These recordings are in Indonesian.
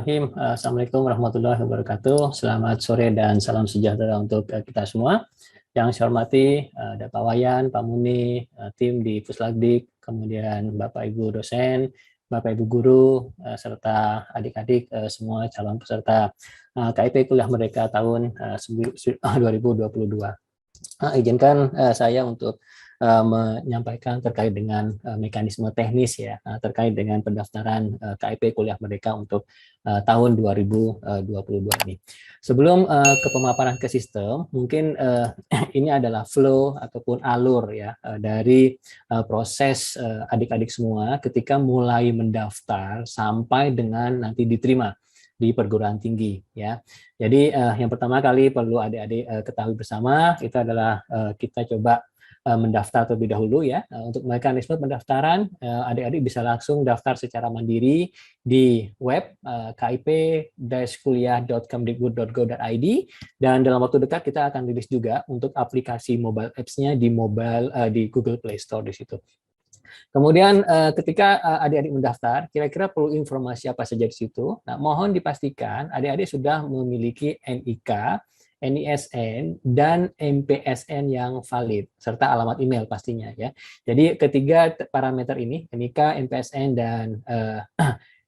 Bismillahirrahmanirrahim. Assalamualaikum warahmatullahi wabarakatuh. Selamat sore dan salam sejahtera untuk kita semua. Yang saya hormati Pak Wayan, Pak Muni, tim di Puslagdik, kemudian Bapak Ibu dosen, Bapak Ibu guru, serta adik-adik semua calon peserta KIP Kuliah Merdeka tahun 2022. Izinkan saya untuk menyampaikan terkait dengan mekanisme teknis ya, terkait dengan pendaftaran KIP Kuliah Merdeka untuk tahun 2022 ini. Sebelum ke pemaparan ke sistem, mungkin ini adalah flow ataupun alur ya dari proses adik-adik semua ketika mulai mendaftar sampai dengan nanti diterima di perguruan tinggi ya. Jadi yang pertama kali perlu adik-adik ketahui bersama itu adalah kita coba mendaftar terlebih dahulu ya. Untuk mekanisme pendaftaran adik-adik bisa langsung daftar secara mandiri di web kip-kuliah.kemdikbud.go.id, dan dalam waktu dekat kita akan rilis juga untuk aplikasi mobile apps-nya di Google Play Store di situ. Kemudian ketika adik-adik mendaftar, kira-kira perlu informasi apa saja di situ. Nah, mohon dipastikan adik-adik sudah memiliki NIK, NISN, dan MPSN yang valid, serta alamat email pastinya ya. Jadi ketiga parameter ini, NIK, MPSN, dan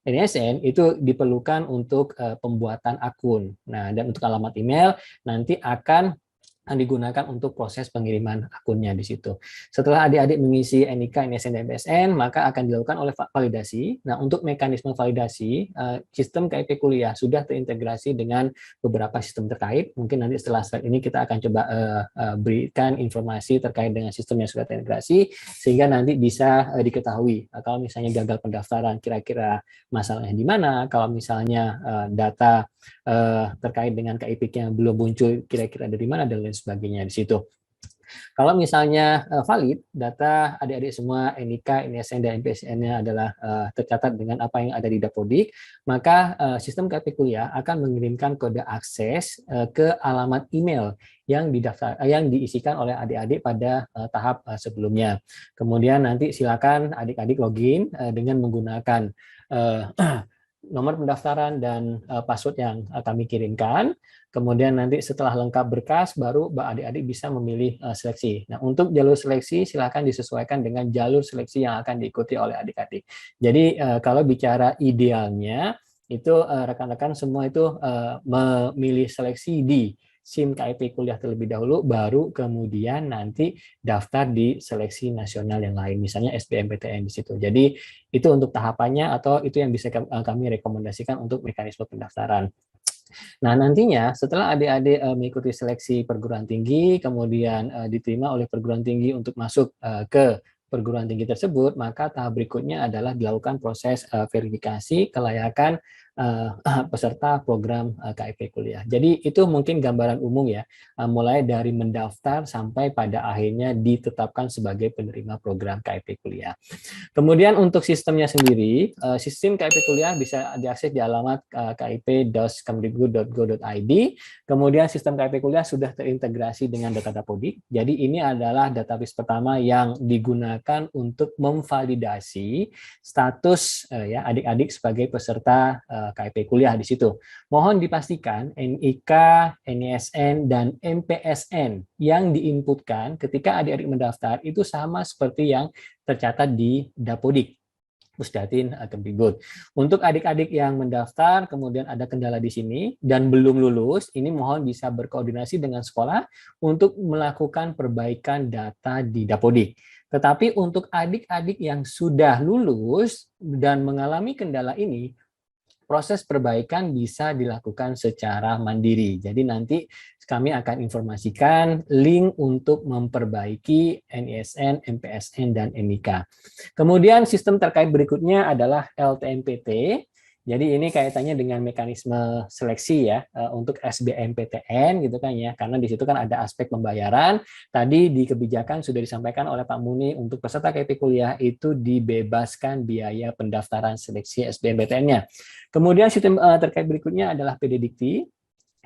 NISN itu diperlukan untuk pembuatan akun. Nah, dan untuk alamat email nanti akan digunakan untuk proses pengiriman akunnya di situ. Setelah adik-adik mengisi NIK, NISN, dan MPSN, maka akan dilakukan oleh validasi. Nah, untuk mekanisme validasi, sistem KIP kuliah sudah terintegrasi dengan beberapa sistem terkait. Mungkin nanti setelah slide ini kita akan coba berikan informasi terkait dengan sistem yang sudah terintegrasi, sehingga nanti bisa diketahui. Kalau misalnya gagal pendaftaran, kira-kira masalahnya di mana, kalau misalnya data terkait dengan KIP yang belum muncul kira-kira dari mana dan lain sebagainya di situ. Kalau misalnya valid, data adik-adik semua NIK, NISN, dan MPSN-nya adalah tercatat dengan apa yang ada di Dapodik, maka sistem KIP kuliah akan mengirimkan kode akses ke alamat email yang diisikan oleh adik-adik pada tahap sebelumnya. Kemudian nanti silakan adik-adik login dengan menggunakan nomor pendaftaran dan password yang kami kirimkan. Kemudian nanti setelah lengkap berkas, baru adik-adik bisa memilih seleksi. Nah, untuk jalur seleksi silakan disesuaikan dengan jalur seleksi yang akan diikuti oleh adik-adik. Jadi kalau bicara idealnya, itu rekan-rekan semua itu memilih seleksi di SIM KIP kuliah terlebih dahulu, baru kemudian nanti daftar di seleksi nasional yang lain, misalnya SBMPTN di situ. Jadi itu untuk tahapannya, atau itu yang bisa kami rekomendasikan untuk mekanisme pendaftaran. Nah, nantinya setelah adik-adik mengikuti seleksi perguruan tinggi, kemudian diterima oleh perguruan tinggi untuk masuk ke perguruan tinggi tersebut, maka tahap berikutnya adalah dilakukan proses verifikasi kelayakan peserta program KIP kuliah. Jadi itu mungkin gambaran umum ya, mulai dari mendaftar sampai pada akhirnya ditetapkan sebagai penerima program KIP kuliah. Kemudian untuk sistemnya sendiri, sistem KIP kuliah bisa diakses di alamat kip.kemdikbud.go.id. Kemudian sistem KIP kuliah sudah terintegrasi dengan data Dapodik. Jadi ini adalah database pertama yang digunakan untuk memvalidasi status ya adik-adik sebagai peserta KIP kuliah di situ. Mohon dipastikan NIK, NISN, dan MPSN yang diinputkan ketika adik-adik mendaftar itu sama seperti yang tercatat di Dapodik, Pusdatin Kemdikbud. Untuk adik-adik yang mendaftar kemudian ada kendala di sini dan belum lulus, ini mohon bisa berkoordinasi dengan sekolah untuk melakukan perbaikan data di Dapodik. Tetapi untuk adik-adik yang sudah lulus dan mengalami kendala ini, proses perbaikan bisa dilakukan secara mandiri. Jadi nanti kami akan informasikan link untuk memperbaiki NISN, MPSN, dan NIK. Kemudian sistem terkait berikutnya adalah LTMPT. Jadi ini kaitannya dengan mekanisme seleksi ya untuk SBMPTN gitu kan ya, karena di situ kan ada aspek pembayaran. Tadi di kebijakan sudah disampaikan oleh Pak Muni untuk peserta KIP kuliah itu dibebaskan biaya pendaftaran seleksi SBMPTN-nya. Kemudian sistem terkait berikutnya adalah PD Dikti.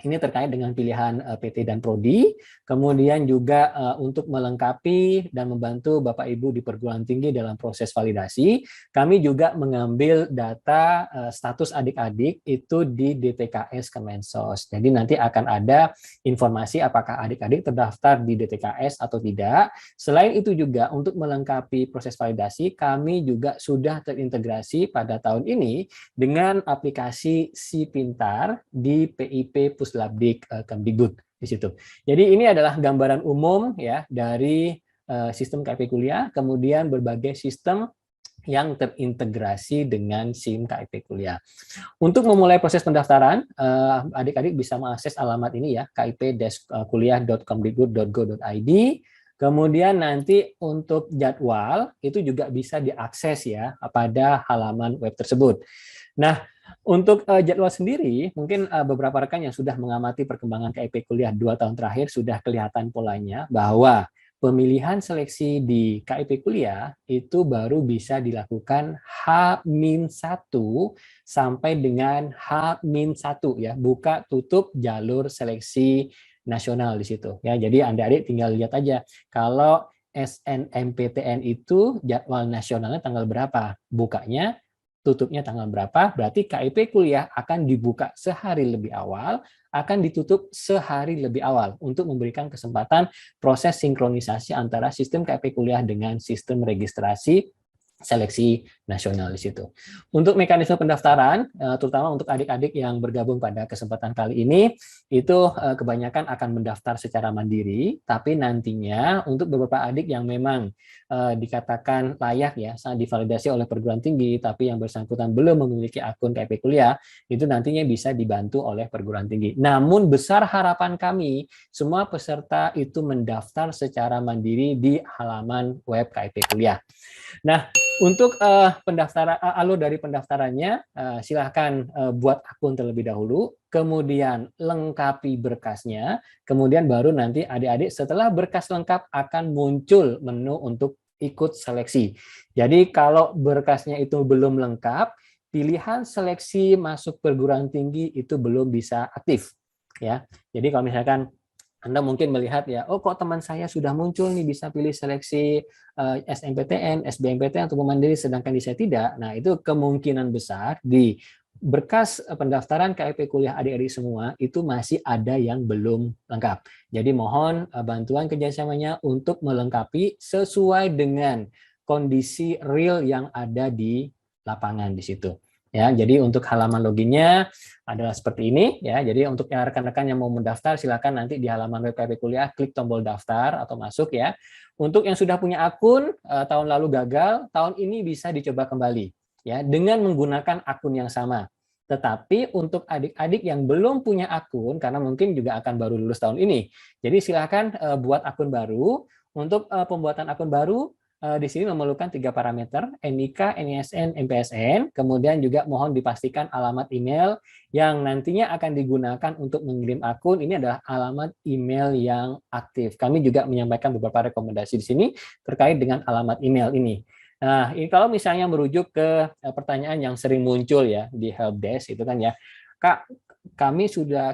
Ini terkait dengan pilihan PT dan Prodi, kemudian juga untuk melengkapi dan membantu Bapak Ibu di perguruan tinggi dalam proses validasi, kami juga mengambil data status adik-adik itu di DTKS Kemensos. Jadi nanti akan ada informasi apakah adik-adik terdaftar di DTKS atau tidak. Selain itu juga untuk melengkapi proses validasi, kami juga sudah terintegrasi pada tahun ini dengan aplikasi Si Pintar di PIP Puslabdik Kemdikbud di situ. Jadi ini adalah gambaran umum ya dari sistem KIP kuliah, kemudian berbagai sistem yang terintegrasi dengan SIM KIP kuliah. Untuk memulai proses pendaftaran, adik-adik bisa mengakses alamat ini ya, kip-kuliah.kemdikbud.go.id. Kemudian nanti untuk jadwal itu juga bisa diakses ya pada halaman web tersebut. Nah, untuk jadwal sendiri, mungkin beberapa rekan yang sudah mengamati perkembangan KIP kuliah 2 tahun terakhir sudah kelihatan polanya bahwa pemilihan seleksi di KIP kuliah itu baru bisa dilakukan H-1 sampai dengan H-1 ya, buka tutup jalur seleksi nasional di situ ya. Jadi adik-adik tinggal lihat aja kalau SNMPTN itu jadwal nasionalnya tanggal berapa, bukanya tutupnya tanggal berapa, berarti KIP kuliah akan dibuka sehari lebih awal, akan ditutup sehari lebih awal untuk memberikan kesempatan proses sinkronisasi antara sistem KIP kuliah dengan sistem registrasi seleksi nasional di situ. Untuk mekanisme pendaftaran, terutama untuk adik-adik yang bergabung pada kesempatan kali ini, itu kebanyakan akan mendaftar secara mandiri, tapi nantinya untuk beberapa adik yang memang dikatakan layak ya, saat divalidasi oleh perguruan tinggi, tapi yang bersangkutan belum memiliki akun KIP kuliah, itu nantinya bisa dibantu oleh perguruan tinggi. Namun besar harapan kami, semua peserta itu mendaftar secara mandiri di halaman web KIP kuliah. Nah, untuk pendaftaran alur dari pendaftarannya, silahkan buat akun terlebih dahulu, kemudian lengkapi berkasnya, kemudian baru nanti adik-adik setelah berkas lengkap akan muncul menu untuk ikut seleksi. Jadi kalau berkasnya itu belum lengkap, pilihan seleksi masuk perguruan tinggi itu belum bisa aktif. Ya, jadi kalau misalkan Anda mungkin melihat ya, oh kok teman saya sudah muncul nih bisa pilih seleksi SNMPTN, SBMPTN atau mandiri sedangkan di saya tidak. Nah, itu kemungkinan besar di berkas pendaftaran KIP kuliah adik-adik semua itu masih ada yang belum lengkap. Jadi mohon bantuan kerjasamanya untuk melengkapi sesuai dengan kondisi real yang ada di lapangan di situ. Ya, jadi untuk halaman loginnya adalah seperti ini ya. Jadi untuk rekan-rekan yang mau mendaftar silakan nanti di halaman web KIP kuliah klik tombol daftar atau masuk ya. Untuk yang sudah punya akun tahun lalu gagal, tahun ini bisa dicoba kembali ya dengan menggunakan akun yang sama. Tetapi untuk adik-adik yang belum punya akun karena mungkin juga akan baru lulus tahun ini. Jadi silakan buat akun baru. Untuk pembuatan akun baru di sini memerlukan 3 parameter, NIK, NISN, MPSN, kemudian juga mohon dipastikan alamat email yang nantinya akan digunakan untuk mengirim akun, ini adalah alamat email yang aktif. Kami juga menyampaikan beberapa rekomendasi di sini terkait dengan alamat email ini. Nah, ini kalau misalnya merujuk ke pertanyaan yang sering muncul ya di helpdesk itu kan ya, Kak,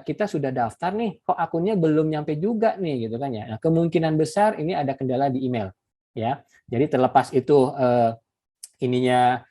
kita sudah daftar nih, kok akunnya belum nyampe juga nih gitu kan ya. Nah, kemungkinan besar ini ada kendala di email ya. Jadi terlepas itu ininya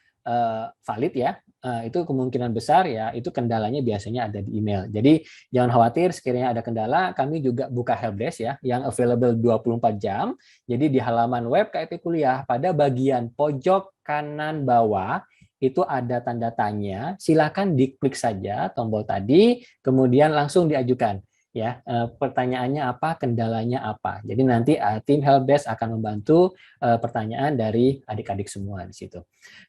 valid ya, itu kemungkinan besar ya itu kendalanya biasanya ada di email. Jadi jangan khawatir sekiranya ada kendala, kami juga buka helpdesk ya yang available 24 jam. Jadi di halaman web KIP kuliah pada bagian pojok kanan bawah itu ada tanda tanya, silakan diklik saja tombol tadi, kemudian langsung diajukan. Ya, pertanyaannya apa, kendalanya apa. Jadi nanti tim helpdesk akan membantu pertanyaan dari adik-adik semua di situ.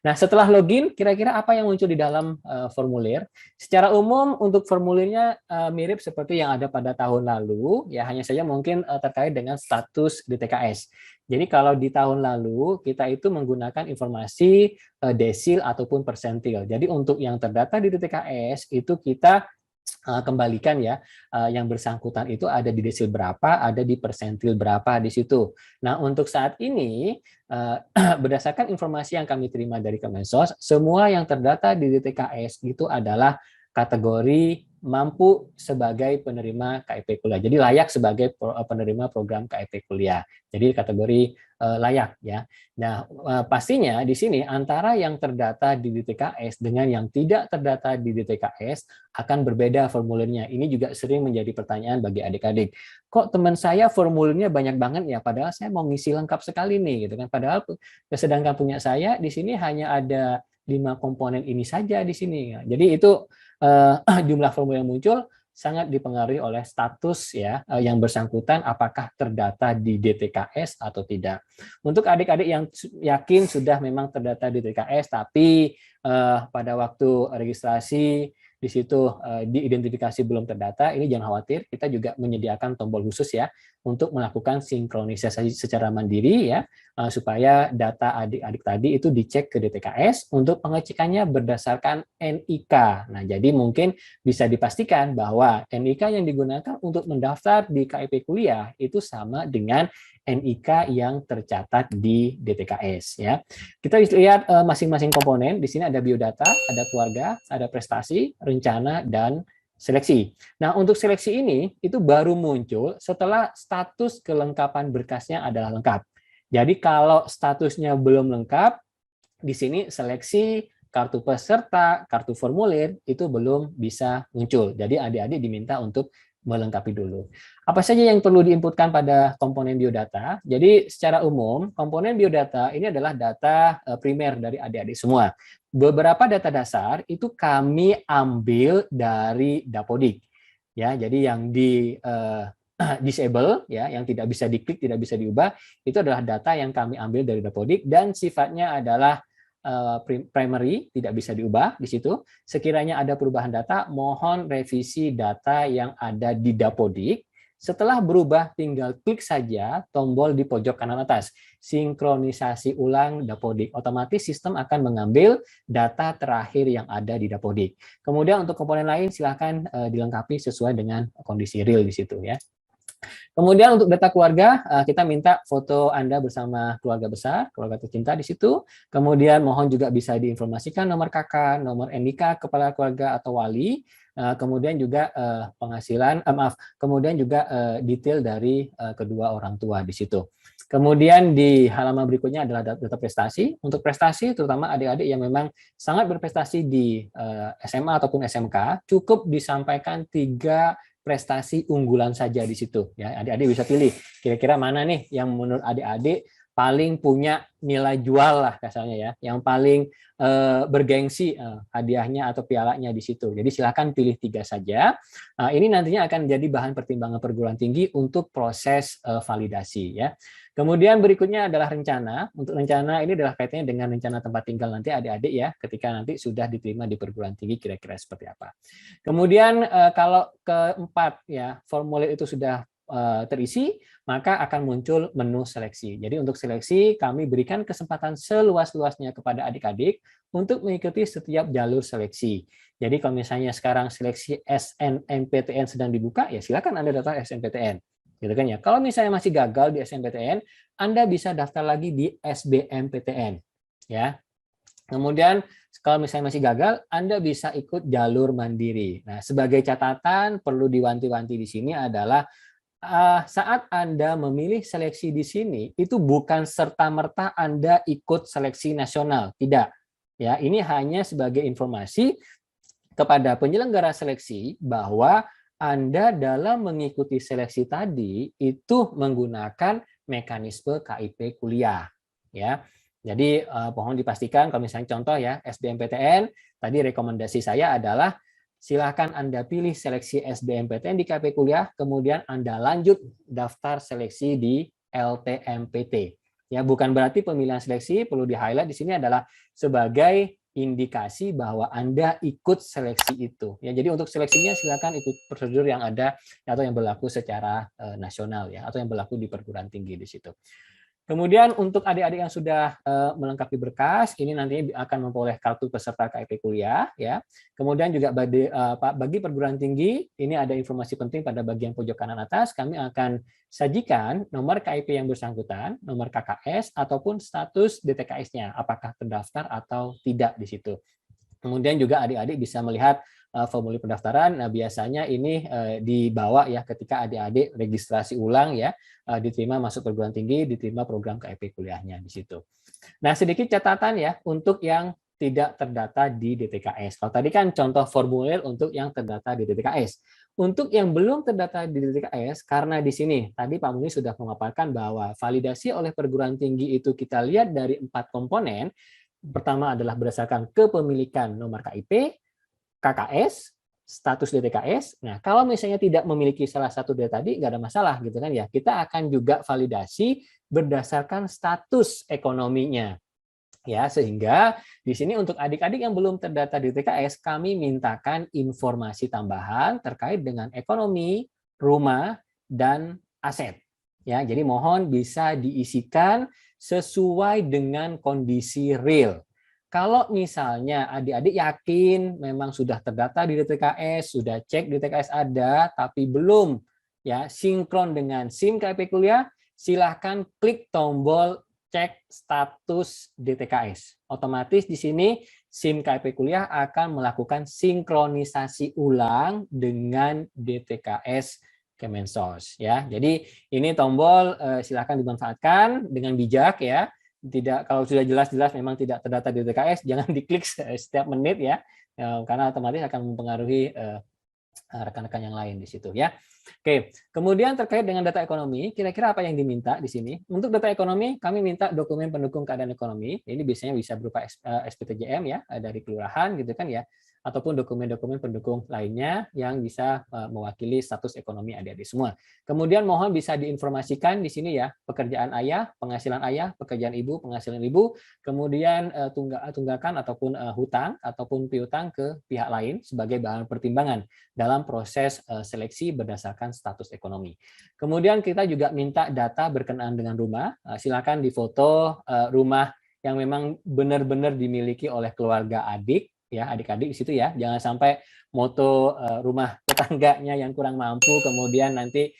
Nah, setelah login, kira-kira apa yang muncul di dalam formulir? Secara umum untuk formulirnya mirip seperti yang ada pada tahun lalu, ya hanya saja mungkin terkait dengan status DTKS. Jadi kalau di tahun lalu kita itu menggunakan informasi desil ataupun persentil. Jadi untuk yang terdata di DTKS itu kita kembalikan ya yang bersangkutan itu ada di desil berapa, ada di persentil berapa di situ. Nah, untuk saat ini berdasarkan informasi yang kami terima dari Kemensos, semua yang terdata di DTKS itu adalah kategori mampu sebagai penerima KIP kuliah. Jadi layak sebagai penerima program KIP kuliah. Jadi kategori layak ya. Nah, pastinya di sini antara yang terdata di DTKS dengan yang tidak terdata di DTKS akan berbeda formulirnya. Ini juga sering menjadi pertanyaan bagi adik-adik. Kok teman saya formulirnya banyak banget ya, padahal saya mau ngisi lengkap sekali nih gitu kan. Padahal sedangkan punya saya di sini hanya ada 5 komponen ini saja di sini. Jadi itu jumlah formulir yang muncul sangat dipengaruhi oleh status ya yang bersangkutan apakah terdata di DTKS atau tidak. Untuk adik-adik yang yakin sudah memang terdata di DTKS tapi pada waktu registrasi di situ diidentifikasi belum terdata, ini jangan khawatir, kita juga menyediakan tombol khusus ya untuk melakukan sinkronisasi secara mandiri ya supaya data adik-adik tadi itu dicek ke DTKS untuk pengecekannya berdasarkan NIK. Nah, jadi mungkin bisa dipastikan bahwa NIK yang digunakan untuk mendaftar di KIP kuliah itu sama dengan NIK yang tercatat di DTKS ya. Kita lihat masing-masing komponen. Di sini ada biodata, ada keluarga, ada prestasi, rencana, dan seleksi. Nah, untuk seleksi ini itu baru muncul setelah status kelengkapan berkasnya adalah lengkap. Jadi kalau statusnya belum lengkap, di sini seleksi kartu peserta, kartu formulir itu belum bisa muncul. Jadi adik-adik diminta untuk melengkapi dulu. Apa saja yang perlu diinputkan pada komponen biodata? Jadi secara umum, komponen biodata ini adalah data primer dari adik-adik semua. Beberapa data dasar itu kami ambil dari Dapodik. Ya, jadi yang di disable ya, yang tidak bisa diklik, tidak bisa diubah, itu adalah data yang kami ambil dari Dapodik dan sifatnya adalah primary, tidak bisa diubah di situ. Sekiranya ada perubahan data, mohon revisi data yang ada di Dapodik. Setelah berubah, tinggal klik saja tombol di pojok kanan atas. Sinkronisasi ulang Dapodik. Otomatis sistem akan mengambil data terakhir yang ada di Dapodik. Kemudian untuk komponen lain silakan dilengkapi sesuai dengan kondisi real di situ ya. Kemudian untuk data keluarga, kita minta foto Anda bersama keluarga besar, keluarga tercinta di situ. Kemudian mohon juga bisa diinformasikan nomor kakak, nomor NIK, kepala keluarga atau wali. Kemudian juga penghasilan, kemudian juga detail dari kedua orang tua di situ. Kemudian di halaman berikutnya adalah data prestasi. Untuk prestasi, terutama adik-adik yang memang sangat berprestasi di SMA ataupun SMK, cukup disampaikan 3 prestasi unggulan saja di situ ya. Adik-adik bisa pilih kira-kira mana nih yang menurut adik-adik paling punya nilai jual lah kasarnya ya, yang paling bergengsi hadiahnya atau pialanya di situ. Jadi silakan pilih 3 saja. Ini nantinya akan jadi bahan pertimbangan perguruan tinggi untuk proses validasi ya. Kemudian berikutnya adalah rencana. Untuk rencana ini adalah kaitannya dengan rencana tempat tinggal nanti adik-adik ya, ketika nanti sudah diterima di perguruan tinggi kira-kira seperti apa. Kemudian kalau keempat ya, formulir itu sudah terisi, maka akan muncul menu seleksi. Jadi untuk seleksi kami berikan kesempatan seluas-luasnya kepada adik-adik untuk mengikuti setiap jalur seleksi. Jadi kalau misalnya sekarang seleksi SNMPTN sedang dibuka, ya silakan Anda daftar SNMPTN. Gitu kan ya. Kalau misalnya masih gagal di SNMPTN, Anda bisa daftar lagi di SBMPTN. Ya. Kemudian kalau misalnya masih gagal, Anda bisa ikut jalur mandiri. Nah, sebagai catatan perlu diwanti-wanti di sini adalah saat Anda memilih seleksi di sini, itu bukan serta-merta Anda ikut seleksi nasional. Tidak. Ya, ini hanya sebagai informasi kepada penyelenggara seleksi bahwa Anda dalam mengikuti seleksi tadi itu menggunakan mekanisme KIP kuliah. Ya. Jadi mohon dipastikan kalau misalnya contoh ya SBMPTN, tadi rekomendasi saya adalah silakan Anda pilih seleksi SBMPTN di KIP kuliah, kemudian Anda lanjut daftar seleksi di LTMPT. Ya, bukan berarti pemilihan seleksi perlu di-highlight di sini adalah sebagai indikasi bahwa Anda ikut seleksi itu. Ya, jadi untuk seleksinya silakan ikut prosedur yang ada atau yang berlaku secara nasional ya, atau yang berlaku di perguruan tinggi di situ. Kemudian untuk adik-adik yang sudah melengkapi berkas, ini nantinya akan memperoleh kartu peserta KIP kuliah ya. Kemudian juga bagi perguruan tinggi, ini ada informasi penting pada bagian pojok kanan atas, kami akan sajikan nomor KIP yang bersangkutan, nomor KKS ataupun status DTKS-nya, apakah terdaftar atau tidak di situ. Kemudian juga adik-adik bisa melihat formulir pendaftaran. Nah, biasanya ini dibawa ya ketika adik-adik registrasi ulang ya, diterima masuk perguruan tinggi, diterima program KIP kuliahnya di situ. Nah, sedikit catatan ya untuk yang tidak terdata di DTKS. Kalau tadi kan contoh formulir untuk yang terdata di DTKS. Untuk yang belum terdata di DTKS, karena di sini tadi Pak Muni sudah memaparkan bahwa validasi oleh perguruan tinggi itu kita lihat dari 4 komponen. Pertama adalah berdasarkan kepemilikan nomor KIP, KKS, status DTKS. Nah, kalau misalnya tidak memiliki salah satu dari tadi, nggak ada masalah gitu kan ya. Kita akan juga validasi berdasarkan status ekonominya. Ya, sehingga di sini untuk adik-adik yang belum terdata di TKS, kami mintakan informasi tambahan terkait dengan ekonomi, rumah, dan aset. Ya, jadi mohon bisa diisikan sesuai dengan kondisi real. Kalau misalnya adik-adik yakin memang sudah terdata di DTKS, sudah cek DTKS ada, tapi belum ya sinkron dengan SIM KIP kuliah, silahkan klik tombol cek status DTKS. Otomatis di sini SIM KIP kuliah akan melakukan sinkronisasi ulang dengan DTKS Kemensos ya. Jadi ini tombol silakan dimanfaatkan dengan bijak ya. Tidak, kalau sudah jelas-jelas memang tidak terdata di DTKS, jangan diklik setiap menit ya, karena otomatis akan mempengaruhi rekan-rekan yang lain di situ ya. Oke, kemudian terkait dengan data ekonomi, kira-kira apa yang diminta di sini? Untuk data ekonomi, kami minta dokumen pendukung keadaan ekonomi. Ini biasanya bisa berupa SPTJM ya, dari kelurahan gitu kan ya, ataupun dokumen-dokumen pendukung lainnya yang bisa mewakili status ekonomi adik-adik semua. Kemudian mohon bisa diinformasikan di sini ya, pekerjaan ayah, pekerjaan ibu, penghasilan ibu, kemudian tunggakan ataupun hutang ataupun piutang ke pihak lain sebagai bahan pertimbangan dalam proses seleksi berdasarkan status ekonomi. Kemudian kita juga minta data berkenaan dengan rumah. Silakan difoto rumah yang memang benar-benar dimiliki oleh keluarga adik, ya adik-adik di situ ya. Jangan sampai moto rumah tetangganya yang kurang mampu kemudian nanti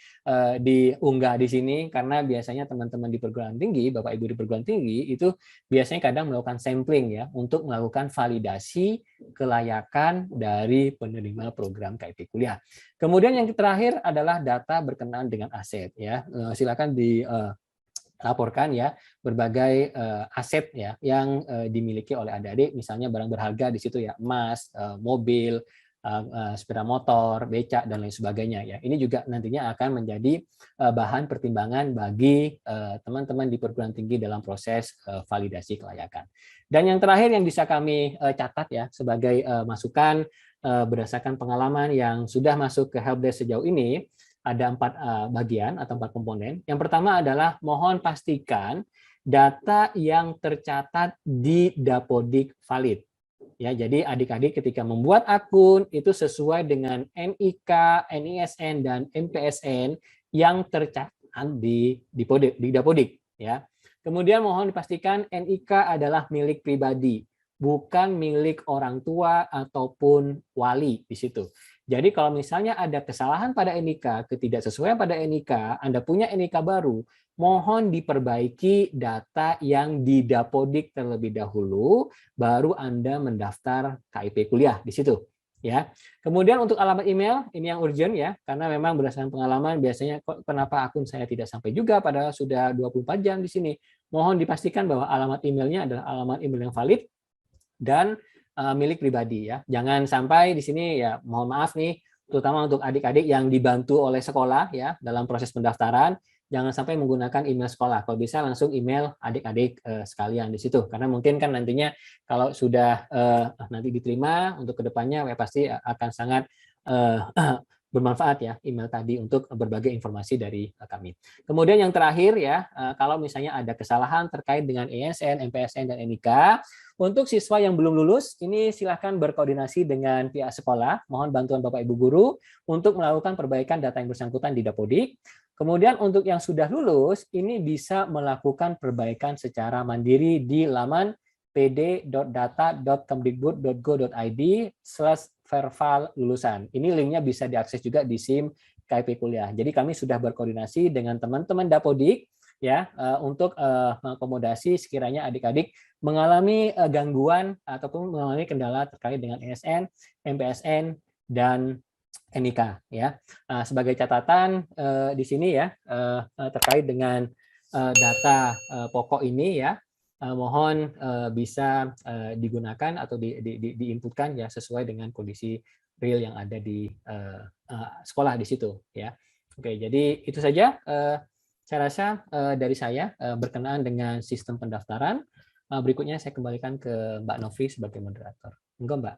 diunggah di sini, karena biasanya teman-teman di perguruan tinggi, Bapak Ibu di perguruan tinggi itu biasanya kadang melakukan sampling ya untuk melakukan validasi kelayakan dari penerima program KIP kuliah. Kemudian yang terakhir adalah data berkenaan dengan aset ya. Silakan dilaporkan ya berbagai aset ya yang dimiliki oleh adik-adik, misalnya barang berharga di situ ya, emas, mobil, sepeda motor, becak dan lain sebagainya ya. Ini juga nantinya akan menjadi bahan pertimbangan bagi teman-teman di perguruan tinggi dalam proses validasi kelayakan. Dan yang terakhir yang bisa kami catat ya sebagai masukan berdasarkan pengalaman yang sudah masuk ke helpdesk sejauh ini, ada 4 bagian atau 4 komponen. Yang pertama adalah mohon pastikan data yang tercatat di Dapodik valid. Ya, jadi adik-adik ketika membuat akun itu sesuai dengan NIK, NISN, dan NPSN yang tercatat di Dapodik. Ya. Kemudian mohon dipastikan NIK adalah milik pribadi, bukan milik orang tua ataupun wali di situ. Jadi kalau misalnya ada kesalahan pada NIK, ketidaksesuaian pada NIK, Anda punya NIK baru, mohon diperbaiki data yang di Dapodik terlebih dahulu, baru Anda mendaftar KIP kuliah di situ. Ya. Kemudian untuk alamat email, ini yang urgent ya, karena memang berdasarkan pengalaman biasanya kenapa akun saya tidak sampai juga padahal sudah 24 jam di sini. Mohon dipastikan bahwa alamat emailnya adalah alamat email yang valid dan milik pribadi ya. Jangan sampai di sini ya, mohon maaf nih, terutama untuk adik-adik yang dibantu oleh sekolah ya dalam proses pendaftaran, jangan sampai menggunakan email sekolah. Kalau bisa langsung email adik-adik sekalian di situ. Karena mungkin kan nantinya kalau sudah nanti diterima untuk kedepannya ya pasti akan sangat bermanfaat ya email tadi untuk berbagai informasi dari kami. Kemudian yang terakhir ya, kalau misalnya ada kesalahan terkait dengan ISN, MPSN, dan NIK, untuk siswa yang belum lulus, ini silahkan berkoordinasi dengan pihak sekolah. Mohon bantuan Bapak Ibu Guru untuk melakukan perbaikan data yang bersangkutan di Dapodik. Kemudian untuk yang sudah lulus, ini bisa melakukan perbaikan secara mandiri di laman pd.data.kemdikbud.go.id/verval lulusan. Ini linknya bisa diakses juga di SIM KIP kuliah. Jadi kami sudah berkoordinasi dengan teman-teman Dapodik ya untuk mengakomodasi sekiranya adik-adik mengalami gangguan ataupun mengalami kendala terkait dengan ESN, MPSN, dan NIK ya. Sebagai catatan di sini ya terkait dengan data pokok ini ya, mohon bisa digunakan atau diinputkan ya sesuai dengan kondisi real yang ada di sekolah di situ ya. Oke, jadi itu saja saya rasa dari saya berkenaan dengan sistem pendaftaran. Berikutnya saya kembalikan ke Mbak Novi sebagai moderator. Enggak, Mbak?